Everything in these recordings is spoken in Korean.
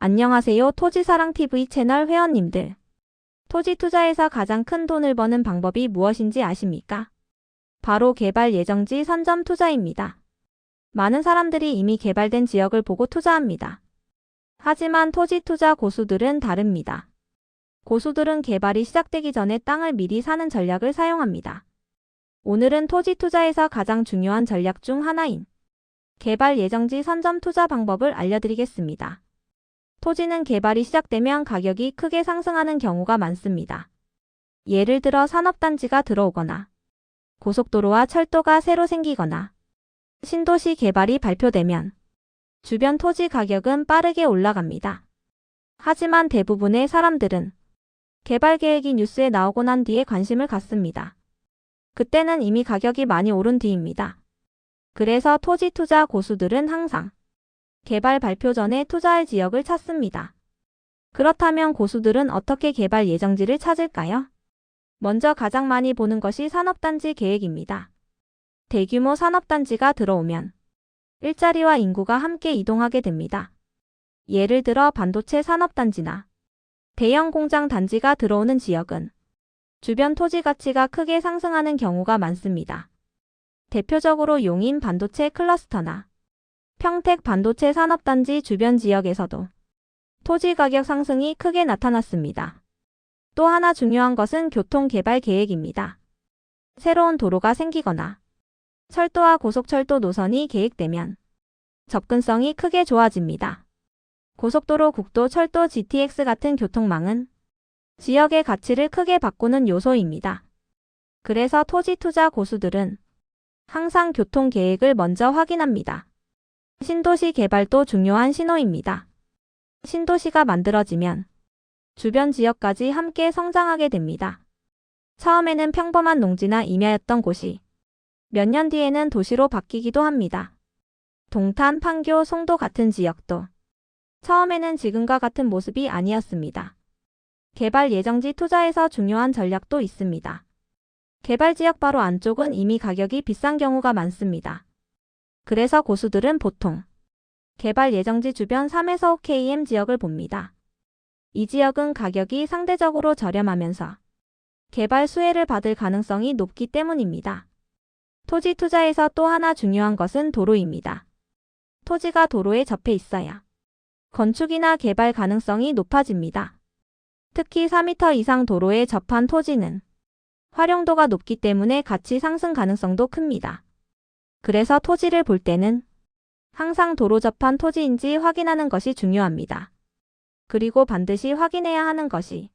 안녕하세요. 토지사랑TV 채널 회원님들. 토지 투자에서 가장 큰 돈을 버는 방법이 무엇인지 아십니까? 바로 개발 예정지 선점 투자입니다. 많은 사람들이 이미 개발된 지역을 보고 투자합니다. 하지만 토지 투자 고수들은 다릅니다. 고수들은 개발이 시작되기 전에 땅을 미리 사는 전략을 사용합니다. 오늘은 토지 투자에서 가장 중요한 전략 중 하나인 개발 예정지 선점 투자 방법을 알려드리겠습니다. 토지는 개발이 시작되면 가격이 크게 상승하는 경우가 많습니다. 예를 들어 산업단지가 들어오거나 고속도로와 철도가 새로 생기거나 신도시 개발이 발표되면 주변 토지 가격은 빠르게 올라갑니다. 하지만 대부분의 사람들은 개발 계획이 뉴스에 나오고 난 뒤에 관심을 갖습니다. 그때는 이미 가격이 많이 오른 뒤입니다. 그래서 토지 투자 고수들은 항상 개발 발표 전에 투자할 지역을 찾습니다. 그렇다면 고수들은 어떻게 개발 예정지를 찾을까요? 먼저 가장 많이 보는 것이 산업단지 계획입니다. 대규모 산업단지가 들어오면 일자리와 인구가 함께 이동하게 됩니다. 예를 들어 반도체 산업단지나 대형 공장 단지가 들어오는 지역은 주변 토지 가치가 크게 상승하는 경우가 많습니다. 대표적으로 용인 반도체 클러스터나 평택 반도체 산업단지 주변 지역에서도 토지 가격 상승이 크게 나타났습니다. 또 하나 중요한 것은 교통개발 계획입니다. 새로운 도로가 생기거나 철도와 고속철도 노선이 계획되면 접근성이 크게 좋아집니다. 고속도로, 국도, 철도, GTX 같은 교통망은 지역의 가치를 크게 바꾸는 요소입니다. 그래서 토지 투자 고수들은 항상 교통계획을 먼저 확인합니다. 신도시 개발도 중요한 신호입니다. 신도시가 만들어지면 주변 지역까지 함께 성장하게 됩니다. 처음에는 평범한 농지나 임야였던 곳이 몇 년 뒤에는 도시로 바뀌기도 합니다. 동탄, 판교, 송도 같은 지역도 처음에는 지금과 같은 모습이 아니었습니다. 개발 예정지 투자에서 중요한 전략도 있습니다. 개발 지역 바로 안쪽은 이미 가격이 비싼 경우가 많습니다. 그래서 고수들은 보통 개발 예정지 주변 3에서 5km 지역을 봅니다. 이 지역은 가격이 상대적으로 저렴하면서 개발 수혜를 받을 가능성이 높기 때문입니다. 토지 투자에서 또 하나 중요한 것은 도로입니다. 토지가 도로에 접해 있어야 건축이나 개발 가능성이 높아집니다. 특히 4m 이상 도로에 접한 토지는 활용도가 높기 때문에 가치 상승 가능성도 큽니다. 그래서 토지를 볼 때는 항상 도로 접한 토지인지 확인하는 것이 중요합니다. 그리고 반드시 확인해야 하는 것이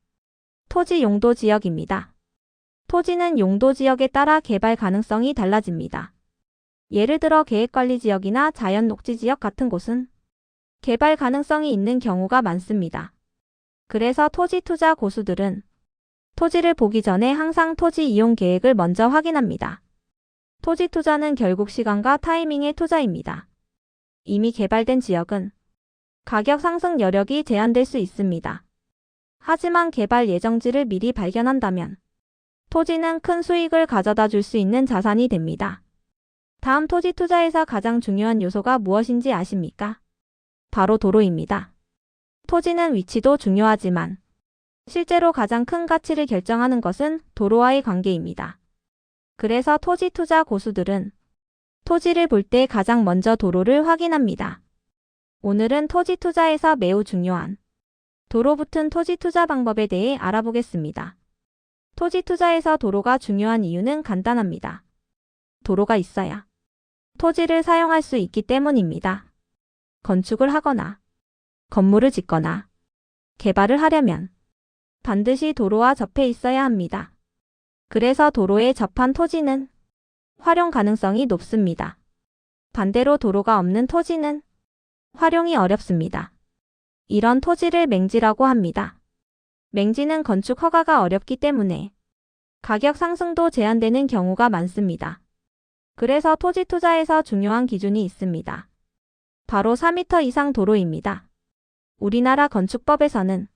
토지 용도 지역입니다. 토지는 용도 지역에 따라 개발 가능성이 달라집니다. 예를 들어 계획관리지역이나 자연녹지지역 같은 곳은 개발 가능성이 있는 경우가 많습니다. 그래서 토지 투자 고수들은 토지를 보기 전에 항상 토지 이용 계획을 먼저 확인합니다. 토지 투자는 결국 시간과 타이밍의 투자입니다. 이미 개발된 지역은 가격 상승 여력이 제한될 수 있습니다. 하지만 개발 예정지를 미리 발견한다면 토지는 큰 수익을 가져다 줄 수 있는 자산이 됩니다. 다음 토지 투자에서 가장 중요한 요소가 무엇인지 아십니까? 바로 도로입니다. 토지는 위치도 중요하지만 실제로 가장 큰 가치를 결정하는 것은 도로와의 관계입니다. 그래서 토지 투자 고수들은 토지를 볼 때 가장 먼저 도로를 확인합니다. 오늘은 토지 투자에서 매우 중요한 도로 붙은 토지 투자 방법에 대해 알아보겠습니다. 토지 투자에서 도로가 중요한 이유는 간단합니다. 도로가 있어야 토지를 사용할 수 있기 때문입니다. 건축을 하거나 건물을 짓거나 개발을 하려면 반드시 도로와 접해 있어야 합니다. 그래서 도로에 접한 토지는 활용 가능성이 높습니다. 반대로 도로가 없는 토지는 활용이 어렵습니다. 이런 토지를 맹지라고 합니다. 맹지는 건축 허가가 어렵기 때문에 가격 상승도 제한되는 경우가 많습니다. 그래서 토지 투자에서 중요한 기준이 있습니다. 바로 4m 이상 도로입니다. 우리나라 건축법에서는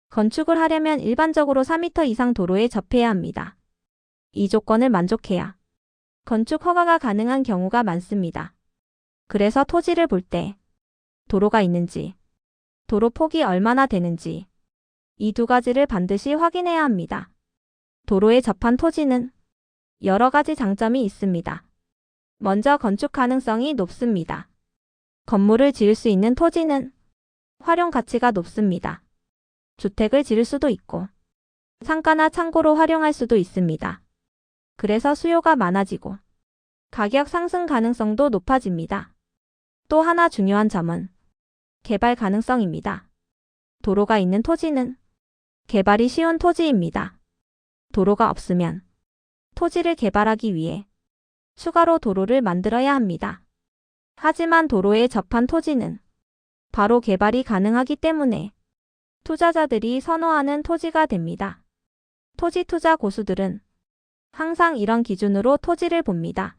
건축을 하려면 일반적으로 4m 이상 도로에 접해야 합니다. 이 조건을 만족해야 건축 허가가 가능한 경우가 많습니다. 그래서 토지를 볼 때 도로가 있는지 도로 폭이 얼마나 되는지 이 두 가지를 반드시 확인해야 합니다. 도로에 접한 토지는 여러 가지 장점이 있습니다. 먼저 건축 가능성이 높습니다. 건물을 지을 수 있는 토지는 활용 가치가 높습니다. 주택을 지을 수도 있고 상가나 창고로 활용할 수도 있습니다. 그래서 수요가 많아지고 가격 상승 가능성도 높아집니다. 또 하나 중요한 점은 개발 가능성입니다. 도로가 있는 토지는 개발이 쉬운 토지입니다. 도로가 없으면 토지를 개발하기 위해 추가로 도로를 만들어야 합니다. 하지만 도로에 접한 토지는 바로 개발이 가능하기 때문에 투자자들이 선호하는 토지가 됩니다. 토지 투자 고수들은 항상 이런 기준으로 토지를 봅니다.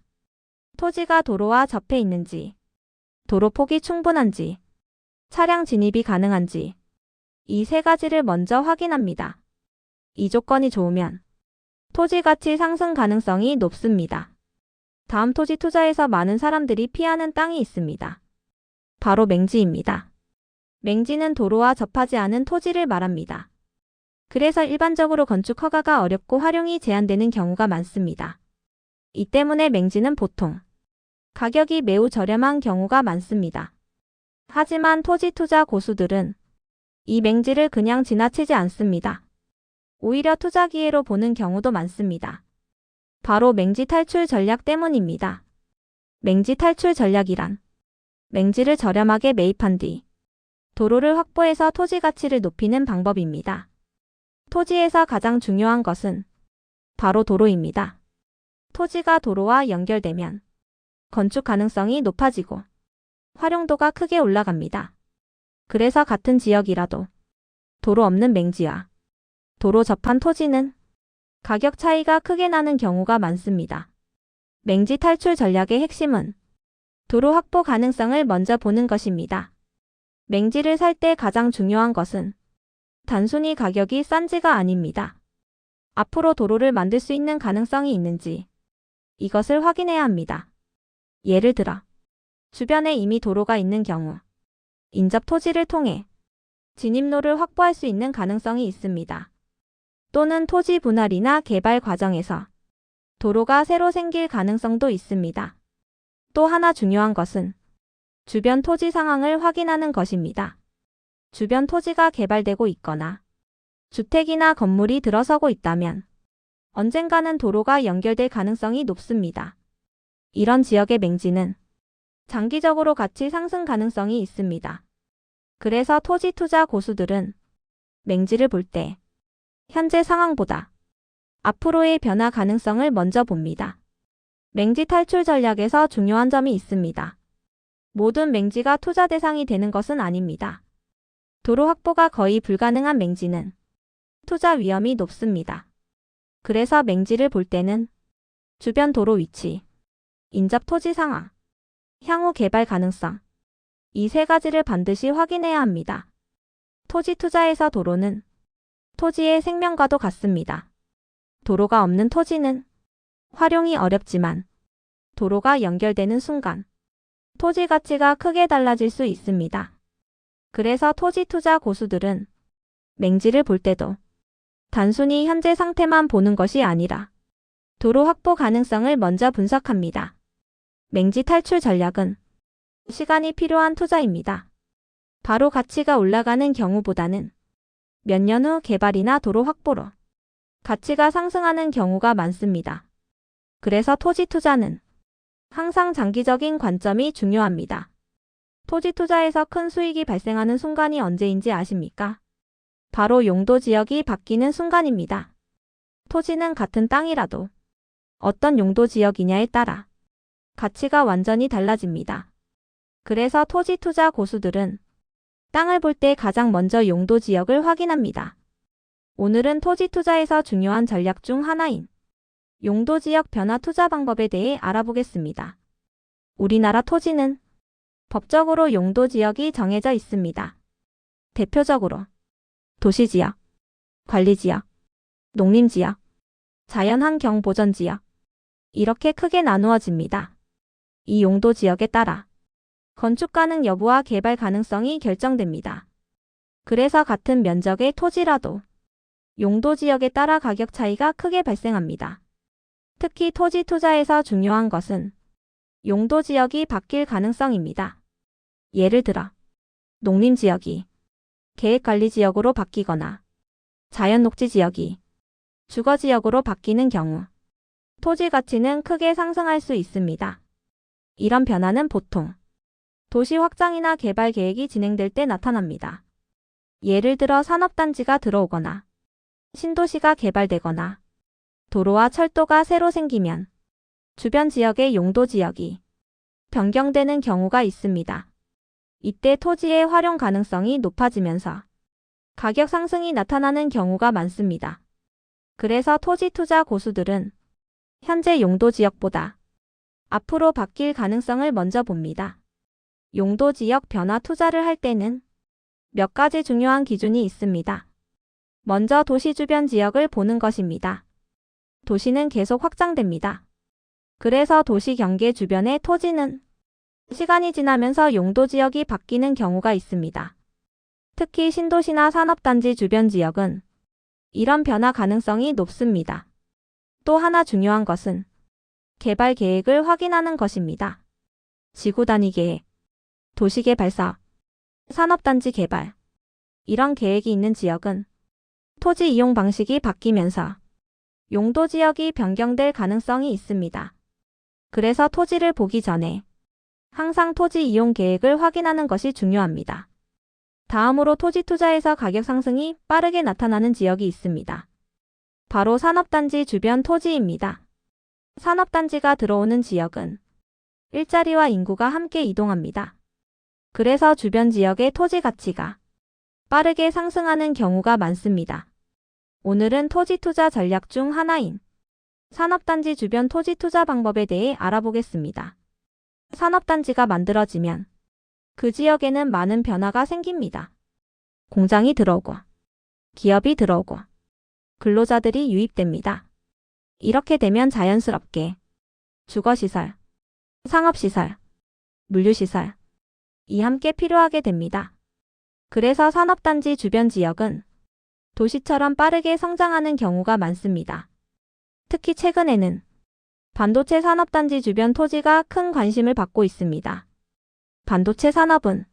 토지가 도로와 접해 있는지, 도로 폭이 충분한지, 차량 진입이 가능한지 이 세 가지를 먼저 확인합니다. 이 조건이 좋으면 토지 가치 상승 가능성이 높습니다. 다음 토지 투자에서 많은 사람들이 피하는 땅이 있습니다. 바로 맹지입니다. 맹지는 도로와 접하지 않은 토지를 말합니다. 그래서 일반적으로 건축 허가가 어렵고 활용이 제한되는 경우가 많습니다. 이 때문에 맹지는 보통 가격이 매우 저렴한 경우가 많습니다. 하지만 토지 투자 고수들은 이 맹지를 그냥 지나치지 않습니다. 오히려 투자 기회로 보는 경우도 많습니다. 바로 맹지 탈출 전략 때문입니다. 맹지 탈출 전략이란 맹지를 저렴하게 매입한 뒤 도로를 확보해서 토지 가치를 높이는 방법입니다. 토지에서 가장 중요한 것은 바로 도로입니다. 토지가 도로와 연결되면 건축 가능성이 높아지고 활용도가 크게 올라갑니다. 그래서 같은 지역이라도 도로 없는 맹지와 도로 접한 토지는 가격 차이가 크게 나는 경우가 많습니다. 맹지 탈출 전략의 핵심은 도로 확보 가능성을 먼저 보는 것입니다. 맹지를 살 때 가장 중요한 것은 단순히 가격이 싼지가 아닙니다. 앞으로 도로를 만들 수 있는 가능성이 있는지 이것을 확인해야 합니다. 예를 들어 주변에 이미 도로가 있는 경우 인접 토지를 통해 진입로를 확보할 수 있는 가능성이 있습니다. 또는 토지 분할이나 개발 과정에서 도로가 새로 생길 가능성도 있습니다. 또 하나 중요한 것은 주변 토지 상황을 확인하는 것입니다. 주변 토지가 개발되고 있거나 주택이나 건물이 들어서고 있다면 언젠가는 도로가 연결될 가능성이 높습니다. 이런 지역의 맹지는 장기적으로 가치 상승 가능성이 있습니다. 그래서 토지 투자 고수들은 맹지를 볼 때 현재 상황보다 앞으로의 변화 가능성을 먼저 봅니다. 맹지 탈출 전략에서 중요한 점이 있습니다. 모든 맹지가 투자 대상이 되는 것은 아닙니다. 도로 확보가 거의 불가능한 맹지는 투자 위험이 높습니다. 그래서 맹지를 볼 때는 주변 도로 위치, 인접 토지 상황, 향후 개발 가능성, 이 세 가지를 반드시 확인해야 합니다. 토지 투자에서 도로는 토지의 생명과도 같습니다. 도로가 없는 토지는 활용이 어렵지만 도로가 연결되는 순간 토지 가치가 크게 달라질 수 있습니다. 그래서 토지 투자 고수들은 맹지를 볼 때도 단순히 현재 상태만 보는 것이 아니라 도로 확보 가능성을 먼저 분석합니다. 맹지 탈출 전략은 시간이 필요한 투자입니다. 바로 가치가 올라가는 경우보다는 몇 년 후 개발이나 도로 확보로 가치가 상승하는 경우가 많습니다. 그래서 토지 투자는 항상 장기적인 관점이 중요합니다. 토지 투자에서 큰 수익이 발생하는 순간이 언제인지 아십니까? 바로 용도 지역이 바뀌는 순간입니다. 토지는 같은 땅이라도 어떤 용도 지역이냐에 따라 가치가 완전히 달라집니다. 그래서 토지 투자 고수들은 땅을 볼 때 가장 먼저 용도 지역을 확인합니다. 오늘은 토지 투자에서 중요한 전략 중 하나인 용도 지역 변화 투자 방법에 대해 알아보겠습니다. 우리나라 토지는 법적으로 용도 지역이 정해져 있습니다. 대표적으로 도시지역, 관리지역, 농림지역, 자연환경보전지역 이렇게 크게 나누어집니다. 이 용도 지역에 따라 건축 가능 여부와 개발 가능성이 결정됩니다. 그래서 같은 면적의 토지라도 용도 지역에 따라 가격 차이가 크게 발생합니다. 특히 토지 투자에서 중요한 것은 용도 지역이 바뀔 가능성입니다. 예를 들어 농림지역이 계획관리지역으로 바뀌거나 자연녹지지역이 주거지역으로 바뀌는 경우 토지 가치는 크게 상승할 수 있습니다. 이런 변화는 보통 도시 확장이나 개발 계획이 진행될 때 나타납니다. 예를 들어 산업단지가 들어오거나 신도시가 개발되거나 도로와 철도가 새로 생기면 주변 지역의 용도 지역이 변경되는 경우가 있습니다. 이때 토지의 활용 가능성이 높아지면서 가격 상승이 나타나는 경우가 많습니다. 그래서 토지 투자 고수들은 현재 용도 지역보다 앞으로 바뀔 가능성을 먼저 봅니다. 용도 지역 변화 투자를 할 때는 몇 가지 중요한 기준이 있습니다. 먼저 도시 주변 지역을 보는 것입니다. 도시는 계속 확장됩니다. 그래서 도시 경계 주변의 토지는 시간이 지나면서 용도 지역이 바뀌는 경우가 있습니다. 특히 신도시나 산업단지 주변 지역은 이런 변화 가능성이 높습니다. 또 하나 중요한 것은 개발 계획을 확인하는 것입니다. 지구 단위 계획, 도시개발사, 산업단지 개발, 이런 계획이 있는 지역은 토지 이용 방식이 바뀌면서 용도 지역이 변경될 가능성이 있습니다. 그래서 토지를 보기 전에 항상 토지 이용 계획을 확인하는 것이 중요합니다. 다음으로 토지 투자에서 가격 상승이 빠르게 나타나는 지역이 있습니다. 바로 산업단지 주변 토지입니다. 산업단지가 들어오는 지역은 일자리와 인구가 함께 이동합니다. 그래서 주변 지역의 토지 가치가 빠르게 상승하는 경우가 많습니다. 오늘은 토지 투자 전략 중 하나인 산업단지 주변 토지 투자 방법에 대해 알아보겠습니다. 산업단지가 만들어지면 그 지역에는 많은 변화가 생깁니다. 공장이 들어오고, 기업이 들어오고, 근로자들이 유입됩니다. 이렇게 되면 자연스럽게 주거시설, 상업시설, 물류시설, 이 함께 필요하게 됩니다. 그래서 산업단지 주변 지역은 도시처럼 빠르게 성장하는 경우가 많습니다. 특히 최근에는 반도체 산업단지 주변 토지가 큰 관심을 받고 있습니다. 반도체 산업은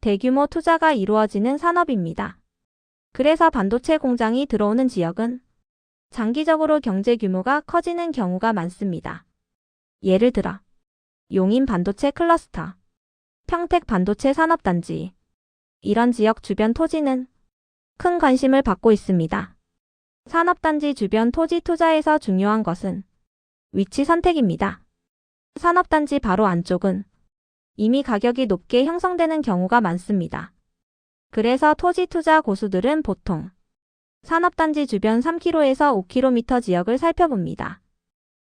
대규모 투자가 이루어지는 산업입니다. 그래서 반도체 공장이 들어오는 지역은 장기적으로 경제 규모가 커지는 경우가 많습니다. 예를 들어 용인 반도체 클러스터, 평택 반도체 산업단지, 이런 지역 주변 토지는 큰 관심을 받고 있습니다. 산업단지 주변 토지 투자에서 중요한 것은 위치 선택입니다. 산업단지 바로 안쪽은 이미 가격이 높게 형성되는 경우가 많습니다. 그래서 토지 투자 고수들은 보통 산업단지 주변 3km에서 5km 지역을 살펴봅니다.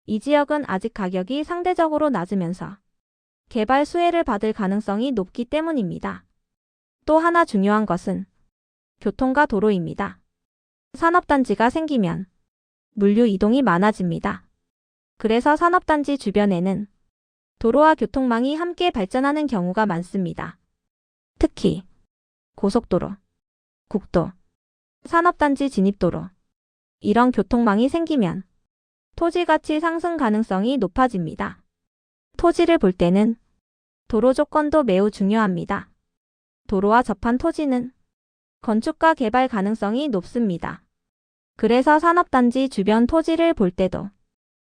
이 지역은 아직 가격이 상대적으로 낮으면서 개발 수혜를 받을 가능성이 높기 때문입니다. 또 하나 중요한 것은 교통과 도로입니다. 산업단지가 생기면 물류 이동이 많아집니다. 그래서 산업단지 주변에는 도로와 교통망이 함께 발전하는 경우가 많습니다. 특히 고속도로, 국도, 산업단지 진입도로, 이런 교통망이 생기면 토지 가치 상승 가능성이 높아집니다. 토지를 볼 때는 도로 조건도 매우 중요합니다. 도로와 접한 토지는 건축과 개발 가능성이 높습니다. 그래서 산업단지 주변 토지를 볼 때도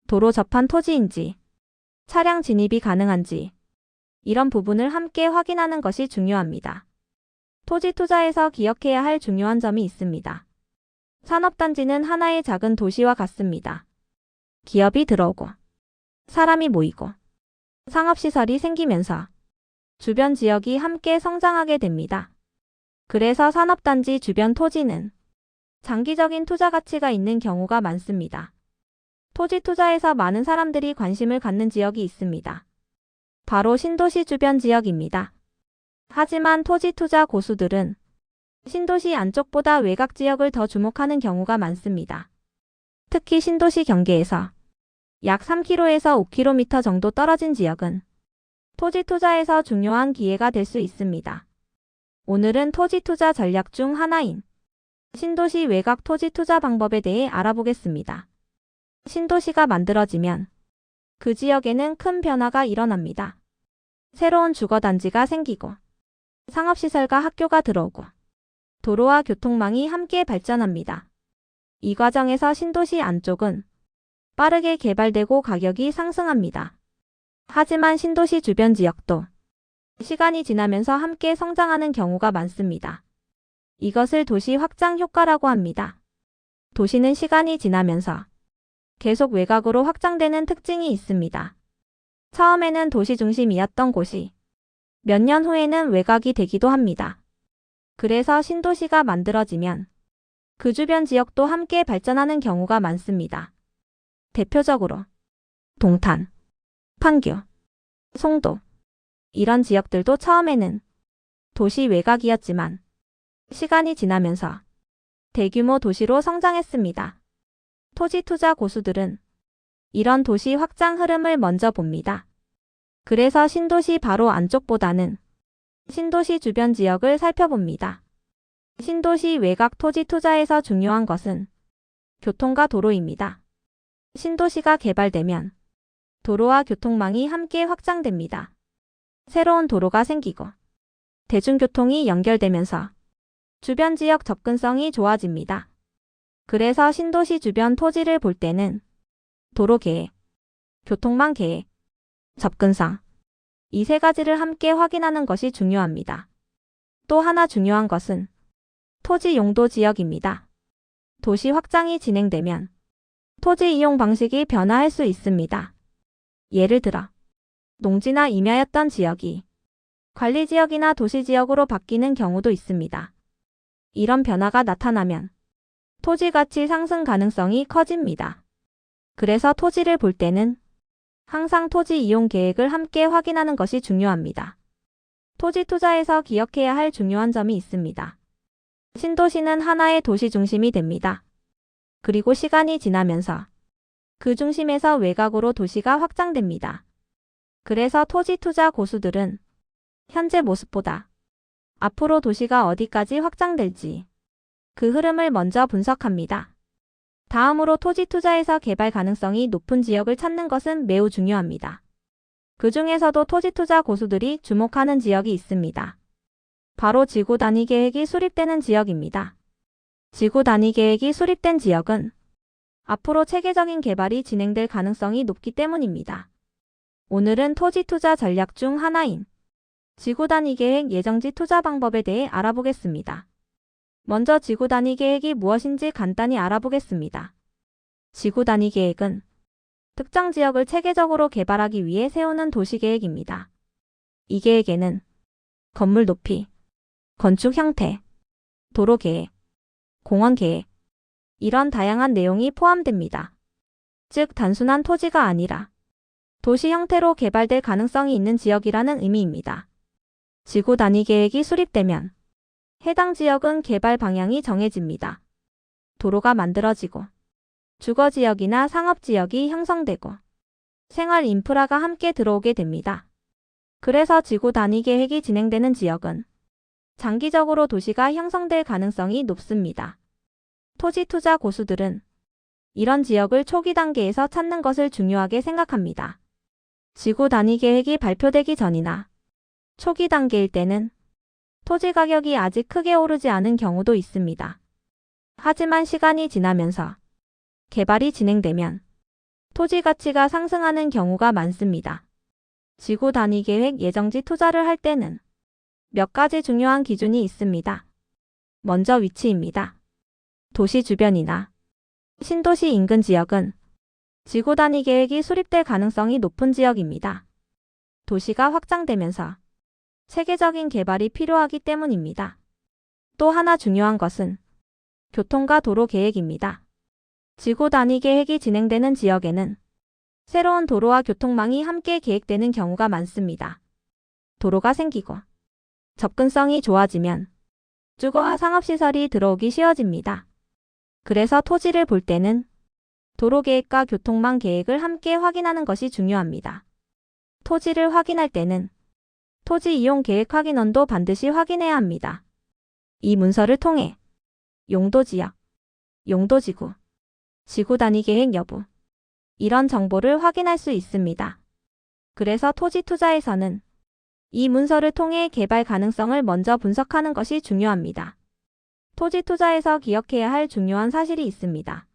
도로 접한 토지인지, 차량 진입이 가능한지, 이런 부분을 함께 확인하는 것이 중요합니다. 토지 투자에서 기억해야 할 중요한 점이 있습니다. 산업단지는 하나의 작은 도시와 같습니다. 기업이 들어오고, 사람이 모이고, 상업시설이 생기면서 주변 지역이 함께 성장하게 됩니다. 그래서 산업단지 주변 토지는 장기적인 투자 가치가 있는 경우가 많습니다. 토지 투자에서 많은 사람들이 관심을 갖는 지역이 있습니다. 바로 신도시 주변 지역입니다. 하지만 토지 투자 고수들은 신도시 안쪽보다 외곽 지역을 더 주목하는 경우가 많습니다. 특히 신도시 경계에서 약 3km에서 5km 정도 떨어진 지역은 토지 투자에서 중요한 기회가 될 수 있습니다. 오늘은 토지 투자 전략 중 하나인 신도시 외곽 토지 투자 방법에 대해 알아보겠습니다. 신도시가 만들어지면 그 지역에는 큰 변화가 일어납니다. 새로운 주거단지가 생기고 상업시설과 학교가 들어오고 도로와 교통망이 함께 발전합니다. 이 과정에서 신도시 안쪽은 빠르게 개발되고 가격이 상승합니다. 하지만 신도시 주변 지역도 시간이 지나면서 함께 성장하는 경우가 많습니다. 이것을 도시 확장 효과라고 합니다. 도시는 시간이 지나면서 계속 외곽으로 확장되는 특징이 있습니다. 처음에는 도시 중심이었던 곳이 몇 년 후에는 외곽이 되기도 합니다. 그래서 신도시가 만들어지면 그 주변 지역도 함께 발전하는 경우가 많습니다. 대표적으로 동탄, 판교, 송도 이런 지역들도 처음에는 도시 외곽이었지만 시간이 지나면서 대규모 도시로 성장했습니다. 토지 투자 고수들은 이런 도시 확장 흐름을 먼저 봅니다. 그래서 신도시 바로 안쪽보다는 신도시 주변 지역을 살펴봅니다. 신도시 외곽 토지 투자에서 중요한 것은 교통과 도로입니다. 신도시가 개발되면 도로와 교통망이 함께 확장됩니다. 새로운 도로가 생기고 대중교통이 연결되면서 주변 지역 접근성이 좋아집니다. 그래서 신도시 주변 토지를 볼 때는 도로 계획, 교통망 계획, 접근성 이 세 가지를 함께 확인하는 것이 중요합니다. 또 하나 중요한 것은 토지 용도 지역입니다. 도시 확장이 진행되면 토지 이용 방식이 변화할 수 있습니다. 예를 들어 농지나 임야였던 지역이 관리지역이나 도시지역으로 바뀌는 경우도 있습니다. 이런 변화가 나타나면 토지 가치 상승 가능성이 커집니다. 그래서 토지를 볼 때는 항상 토지 이용 계획을 함께 확인하는 것이 중요합니다. 토지 투자에서 기억해야 할 중요한 점이 있습니다. 신도시는 하나의 도시 중심이 됩니다. 그리고 시간이 지나면서 그 중심에서 외곽으로 도시가 확장됩니다. 그래서 토지 투자 고수들은 현재 모습보다 앞으로 도시가 어디까지 확장될지 그 흐름을 먼저 분석합니다. 다음으로 토지 투자에서 개발 가능성이 높은 지역을 찾는 것은 매우 중요합니다. 그 중에서도 토지 투자 고수들이 주목하는 지역이 있습니다. 바로 지구 단위 계획이 수립되는 지역입니다. 지구 단위 계획이 수립된 지역은 앞으로 체계적인 개발이 진행될 가능성이 높기 때문입니다. 오늘은 토지 투자 전략 중 하나인 지구 단위 계획 예정지 투자 방법에 대해 알아보겠습니다. 먼저 지구 단위 계획이 무엇인지 간단히 알아보겠습니다. 지구 단위 계획은 특정 지역을 체계적으로 개발하기 위해 세우는 도시 계획입니다. 이 계획에는 건물 높이, 건축 형태, 도로 계획, 공원 계획, 이런 다양한 내용이 포함됩니다. 즉 단순한 토지가 아니라 도시 형태로 개발될 가능성이 있는 지역이라는 의미입니다. 지구 단위 계획이 수립되면 해당 지역은 개발 방향이 정해집니다. 도로가 만들어지고 주거지역이나 상업지역이 형성되고 생활 인프라가 함께 들어오게 됩니다. 그래서 지구 단위 계획이 진행되는 지역은 장기적으로 도시가 형성될 가능성이 높습니다. 토지 투자 고수들은 이런 지역을 초기 단계에서 찾는 것을 중요하게 생각합니다. 지구 단위 계획이 발표되기 전이나 초기 단계일 때는 토지 가격이 아직 크게 오르지 않은 경우도 있습니다. 하지만 시간이 지나면서 개발이 진행되면 토지 가치가 상승하는 경우가 많습니다. 지구 단위 계획 예정지 투자를 할 때는 몇 가지 중요한 기준이 있습니다. 먼저 위치입니다. 도시 주변이나 신도시 인근 지역은 지구 단위 계획이 수립될 가능성이 높은 지역입니다. 도시가 확장되면서 체계적인 개발이 필요하기 때문입니다. 또 하나 중요한 것은 교통과 도로 계획입니다. 지구 단위 계획이 진행되는 지역에는 새로운 도로와 교통망이 함께 계획되는 경우가 많습니다. 도로가 생기고 접근성이 좋아지면 주거와 상업시설이 들어오기 쉬워집니다. 그래서 토지를 볼 때는 도로 계획과 교통망 계획을 함께 확인하는 것이 중요합니다. 토지를 확인할 때는 토지 이용 계획 확인원도 반드시 확인해야 합니다. 이 문서를 통해 용도지역, 용도지구, 지구 단위 계획 여부, 이런 정보를 확인할 수 있습니다. 그래서 토지 투자에서는 이 문서를 통해 개발 가능성을 먼저 분석하는 것이 중요합니다. 토지 투자에서 기억해야 할 중요한 사실이 있습니다.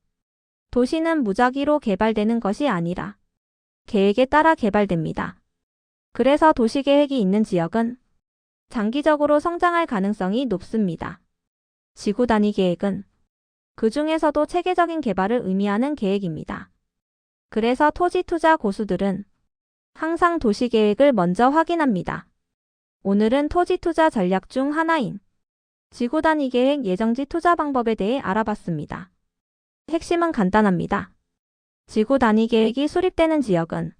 도시는 무작위로 개발되는 것이 아니라 계획에 따라 개발됩니다. 그래서 도시계획이 있는 지역은 장기적으로 성장할 가능성이 높습니다. 지구 단위 계획은 그 중에서도 체계적인 개발을 의미하는 계획입니다. 그래서 토지 투자 고수들은 항상 도시계획을 먼저 확인합니다. 오늘은 토지 투자 전략 중 하나인 지구 단위 계획 예정지 투자 방법에 대해 알아봤습니다. 핵심은 간단합니다. 지구 단위 계획이 수립되는 지역은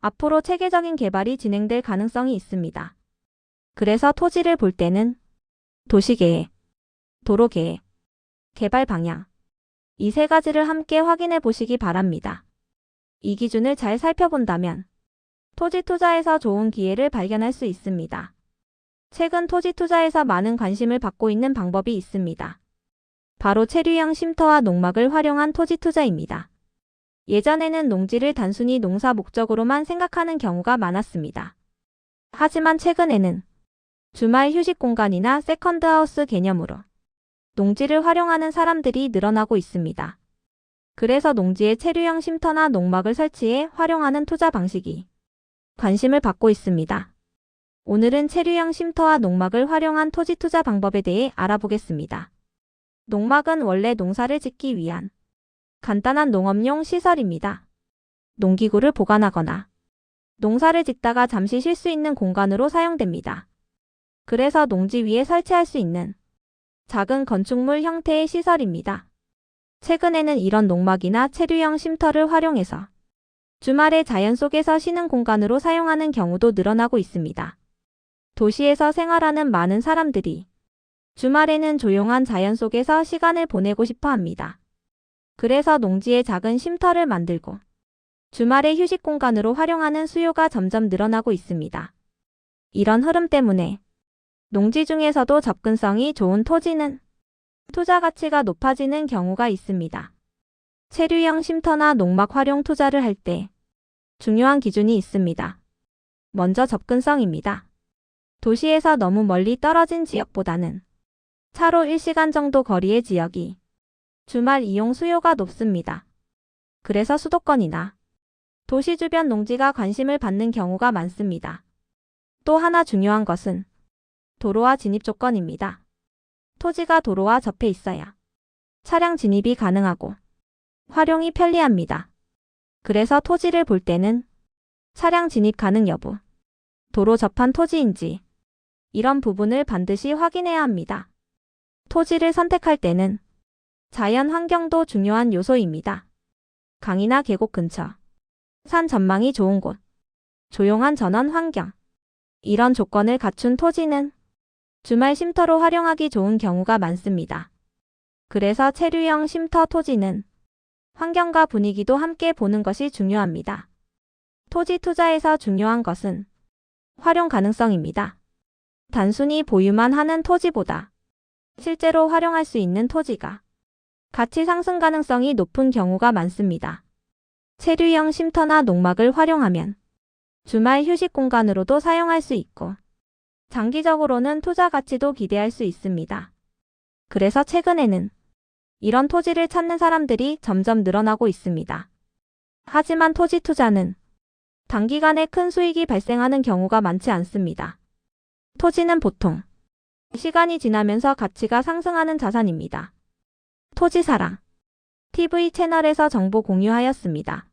앞으로 체계적인 개발이 진행될 가능성이 있습니다. 그래서 토지를 볼 때는 도시계획, 도로계획, 개발 방향, 이 세 가지를 함께 확인해 보시기 바랍니다. 이 기준을 잘 살펴본다면 토지 투자에서 좋은 기회를 발견할 수 있습니다. 최근 토지 투자에서 많은 관심을 받고 있는 방법이 있습니다. 바로 체류형 쉼터와 농막을 활용한 토지 투자입니다. 예전에는 농지를 단순히 농사 목적으로만 생각하는 경우가 많았습니다. 하지만 최근에는 주말 휴식 공간이나 세컨드하우스 개념으로 농지를 활용하는 사람들이 늘어나고 있습니다. 그래서 농지에 체류형 쉼터나 농막을 설치해 활용하는 투자 방식이 관심을 받고 있습니다. 오늘은 체류형 쉼터와 농막을 활용한 토지 투자 방법에 대해 알아보겠습니다. 농막은 원래 농사를 짓기 위한 간단한 농업용 시설입니다. 농기구를 보관하거나 농사를 짓다가 잠시 쉴 수 있는 공간으로 사용됩니다. 그래서 농지 위에 설치할 수 있는 작은 건축물 형태의 시설입니다. 최근에는 이런 농막이나 체류형 쉼터를 활용해서 주말에 자연 속에서 쉬는 공간으로 사용하는 경우도 늘어나고 있습니다. 도시에서 생활하는 많은 사람들이 주말에는 조용한 자연 속에서 시간을 보내고 싶어 합니다. 그래서 농지에 작은 쉼터를 만들고 주말에 휴식 공간으로 활용하는 수요가 점점 늘어나고 있습니다. 이런 흐름 때문에 농지 중에서도 접근성이 좋은 토지는 투자 가치가 높아지는 경우가 있습니다. 체류형 쉼터나 농막 활용 투자를 할 때 중요한 기준이 있습니다. 먼저 접근성입니다. 도시에서 너무 멀리 떨어진 지역보다는 차로 1시간 정도 거리의 지역이 주말 이용 수요가 높습니다. 그래서 수도권이나 도시 주변 농지가 관심을 받는 경우가 많습니다. 또 하나 중요한 것은 도로와 진입 조건입니다. 토지가 도로와 접해 있어야 차량 진입이 가능하고 활용이 편리합니다. 그래서 토지를 볼 때는 차량 진입 가능 여부, 도로 접한 토지인지 이런 부분을 반드시 확인해야 합니다. 토지를 선택할 때는 자연 환경도 중요한 요소입니다. 강이나 계곡 근처, 산 전망이 좋은 곳, 조용한 전원 환경, 이런 조건을 갖춘 토지는 주말 쉼터로 활용하기 좋은 경우가 많습니다. 그래서 체류형 쉼터 토지는 환경과 분위기도 함께 보는 것이 중요합니다. 토지 투자에서 중요한 것은 활용 가능성입니다. 단순히 보유만 하는 토지보다 실제로 활용할 수 있는 토지가 가치 상승 가능성이 높은 경우가 많습니다. 체류형 쉼터나 농막을 활용하면 주말 휴식 공간으로도 사용할 수 있고 장기적으로는 투자 가치도 기대할 수 있습니다. 그래서 최근에는 이런 토지를 찾는 사람들이 점점 늘어나고 있습니다. 하지만 토지 투자는 단기간에 큰 수익이 발생하는 경우가 많지 않습니다. 토지는 보통 시간이 지나면서 가치가 상승하는 자산입니다. 토지사랑 TV 채널에서 정보 공유하였습니다.